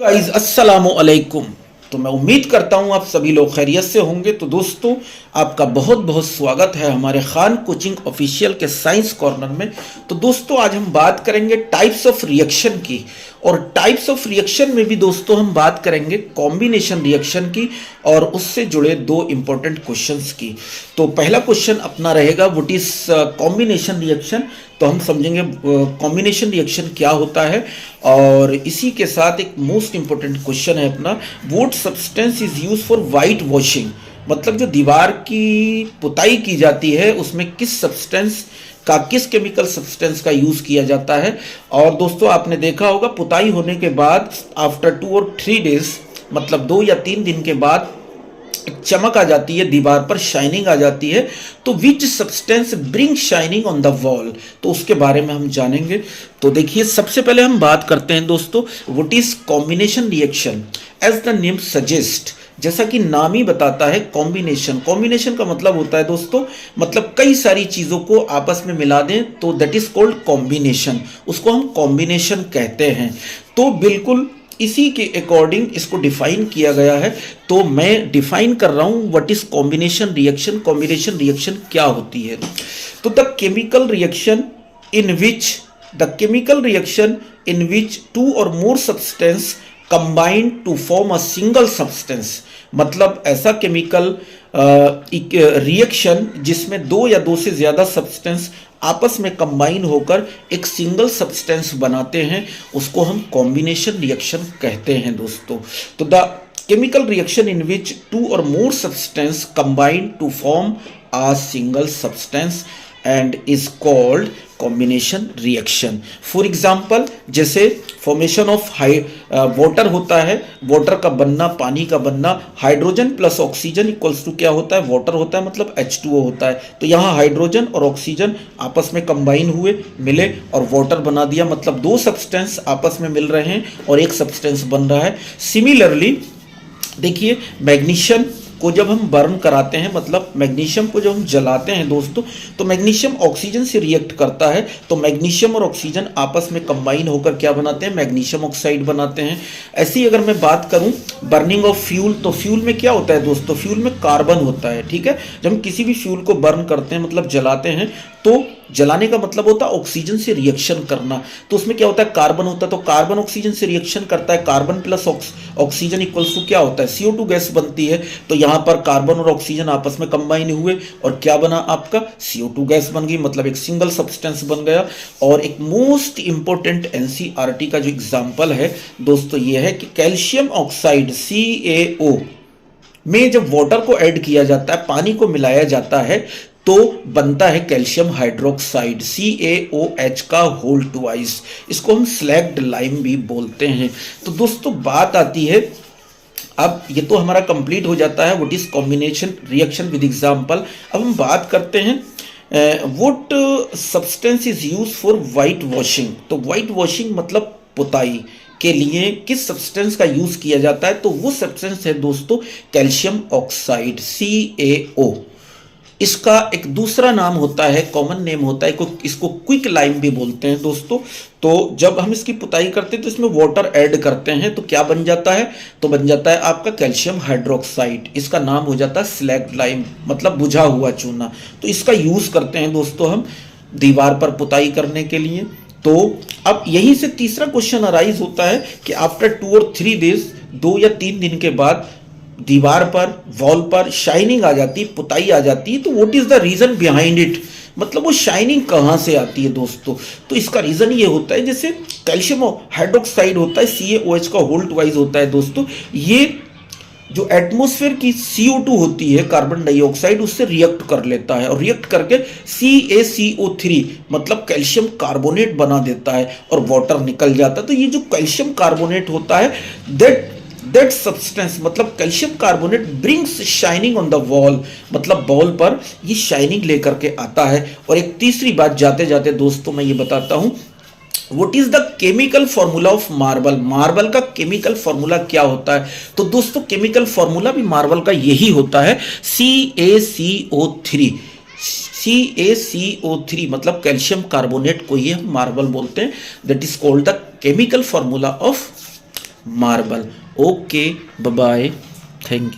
Guys अस्सलामु अलैकुम। तो मैं उम्मीद करता हूँ आप सभी लोग खैरियत से होंगे। तो दोस्तों, आपका बहुत बहुत स्वागत है हमारे खान कोचिंग ऑफिशियल के साइंस कॉर्नर में। तो दोस्तों, आज हम बात करेंगे टाइप्स ऑफ रिएक्शन की, और टाइप्स ऑफ रिएक्शन में भी दोस्तों हम बात करेंगे कॉम्बिनेशन रिएक्शन की और उससे जुड़े दो इंपॉर्टेंट क्वेश्चंस की। तो पहला क्वेश्चन अपना रहेगा व्हाट इज कॉम्बिनेशन रिएक्शन। तो हम समझेंगे कॉम्बिनेशन रिएक्शन क्या होता है, और इसी के साथ एक मोस्ट इंपॉर्टेंट क्वेश्चन है अपना, what substance is use for white washing. मतलब जो दीवार की पुताई की जाती है उसमें किस सब्सटेंस का, किस केमिकल सब्सटेंस का यूज किया जाता है। और दोस्तों, आपने देखा होगा पुताई होने के बाद आफ्टर 2 और 3 डेज, मतलब 2 या 3 दिन के बाद एक चमक आ जाती है दीवार पर, शाइनिंग आ जाती है। तो which substance bring shining on the wall, तो उसके बारे में हम जानेंगे। तो देखिए, सबसे पहले हम बात करते हैं दोस्तों what is combination reaction. As the name suggest, जैसा कि नाम ही बताता है कॉम्बिनेशन। कॉम्बिनेशन का मतलब होता है दोस्तों, मतलब कई सारी चीजों को आपस में मिला दें, तो दैट इज कॉल्ड कॉम्बिनेशन। उसको हम कॉम्बिनेशन कहते हैं। तो बिल्कुल इसी के अकॉर्डिंग इसको डिफाइन किया गया है। तो मैं डिफाइन कर रहा हूं what is combination reaction. Combination reaction क्या होती है? तो the chemical reaction in which 2 और more substance combine to form a single substance. मतलब ऐसा केमिकल रिएक्शन जिसमें 2 या 2 से ज्यादा सब्सटेंस आपस में कंबाइन होकर एक सिंगल सब्सटेंस बनाते हैं, उसको हम कॉम्बिनेशन रिएक्शन कहते हैं दोस्तों। तो the chemical reaction in which 2 और more substance combine to form a single substance and is called combination reaction. For example, जैसे फॉर्मेशन ऑफ वाटर होता है, वाटर का बनना, पानी का बनना, hydrogen plus oxygen equals to क्या होता है? वाटर होता है, मतलब H2O होता है। तो यहाँ हाइड्रोजन और ऑक्सीजन आपस में कंबाइन हुए, मिले और वाटर बना दिया। मतलब 2 सब्सटेंस आपस में मिल रहे हैं और एक सब्सटेंस बन रहा है। सिमिलरली देखिए, मैग्नीशियम को जब हम बर्न कराते हैं, मतलब मैग्नीशियम को जब हम जलाते हैं दोस्तों, तो मैग्नीशियम ऑक्सीजन से रिएक्ट करता है। तो मैग्नीशियम और ऑक्सीजन आपस में कंबाइन होकर क्या बनाते हैं? मैग्नीशियम ऑक्साइड बनाते हैं। ऐसी अगर मैं बात करूं बर्निंग ऑफ फ्यूल, तो फ्यूल में क्या होता है दोस्तों? फ्यूल में कार्बन होता है, ठीक है। जब हम किसी भी फ्यूल को बर्न करते हैं, मतलब जलाते हैं, तो जलाने का मतलब होता है ऑक्सीजन से रिएक्शन करना। तो उसमें क्या होता है? कार्बन होता है। तो कार्बन ऑक्सीजन से रिएक्शन करता है, carbon plus oxygen equals to क्या होता है? CO2 गैस बनती है। तो यहां पर कार्बन और ऑक्सीजन आपस में कंबाइन हुए और क्या बना? आपका CO2 गैस बन गई, मतलब एक सिंगल सब्सटेंस बन गया। और एक मोस्ट इंपॉर्टेंट NCERT का जो एग्जाम्पल है दोस्तों, ये है कि कैल्शियम ऑक्साइड CaO में जब वाटर को ऐड किया जाता है, पानी को मिलाया जाता है, तो बनता है कैल्शियम हाइड्रोक्साइड CaOH का होल ट्वाइस। इसको हम स्लैग्ड लाइम भी बोलते हैं। तो दोस्तों, बात आती है, अब ये तो हमारा कंप्लीट हो जाता है what is combination reaction with example. अब हम बात करते हैं what substance is use for white washing. तो वाइट वॉशिंग मतलब पुताई के लिए किस सब्सटेंस का यूज किया जाता है? तो वो सब्सटेंस है दोस्तों कैल्शियम ऑक्साइड CaO। इसका एक दूसरा नाम होता है, कॉमन नेम होता है, इसको क्विक लाइम भी बोलते हैं दोस्तों। तो जब हम इसकी पुताई करते हैं तो इसमें वाटर ऐड करते हैं, तो क्या बन जाता है? तो बन जाता है आपका कैल्शियम हाइड्रोक्साइड। इसका नाम हो जाता है स्लैग्ड लाइम, मतलब बुझा हुआ चूना। तो इसका यूज करते हैं दोस्तों हम दीवार पर पुताई करने के लिए। तो अब यहीं से तीसरा क्वेश्चन अराइज होता है कि आफ्टर 2 और 3 डेज, 2 या 3 दिन के बाद दीवार पर, वॉल पर शाइनिंग आ जाती है, पुताई आ जाती है। तो what is the reason behind it, मतलब वो शाइनिंग कहां से आती है दोस्तों? तो इसका रीजन ये होता है, जैसे कैल्शियम हाइड्रोक्साइड होता है, CaOH का होल ट्वाइस होता है दोस्तों। ये जो एटमॉस्फेयर की CO2 होती है, कार्बन डाइऑक्साइड, उससे रिएक्ट कर लेता है और रिएक्ट करके CaCO3 मतलब कैल्शियम कार्बोनेट बना देता है और वाटर निकल जाता है। तो ये जो कैल्शियम कार्बोनेट होता है, दैट सब्सटेंस मतलब calcium carbonate brings shining on the wall, मतलब वॉल पर ये शाइनिंग लेकर के आता है। और एक तीसरी बात जाते जाते दोस्तों मैं ये बताता हूं, what is the chemical formula of marble. Marble का केमिकल फॉर्मूला क्या होता है? तो दोस्तों, केमिकल फॉर्मूला भी मार्बल का यही होता है CaCO3। CaCO3 मतलब कैल्शियम कार्बोनेट को ही हम मार्बल बोलते हैं। That is called the chemical formula of marble. Okay, bye bye, thank you.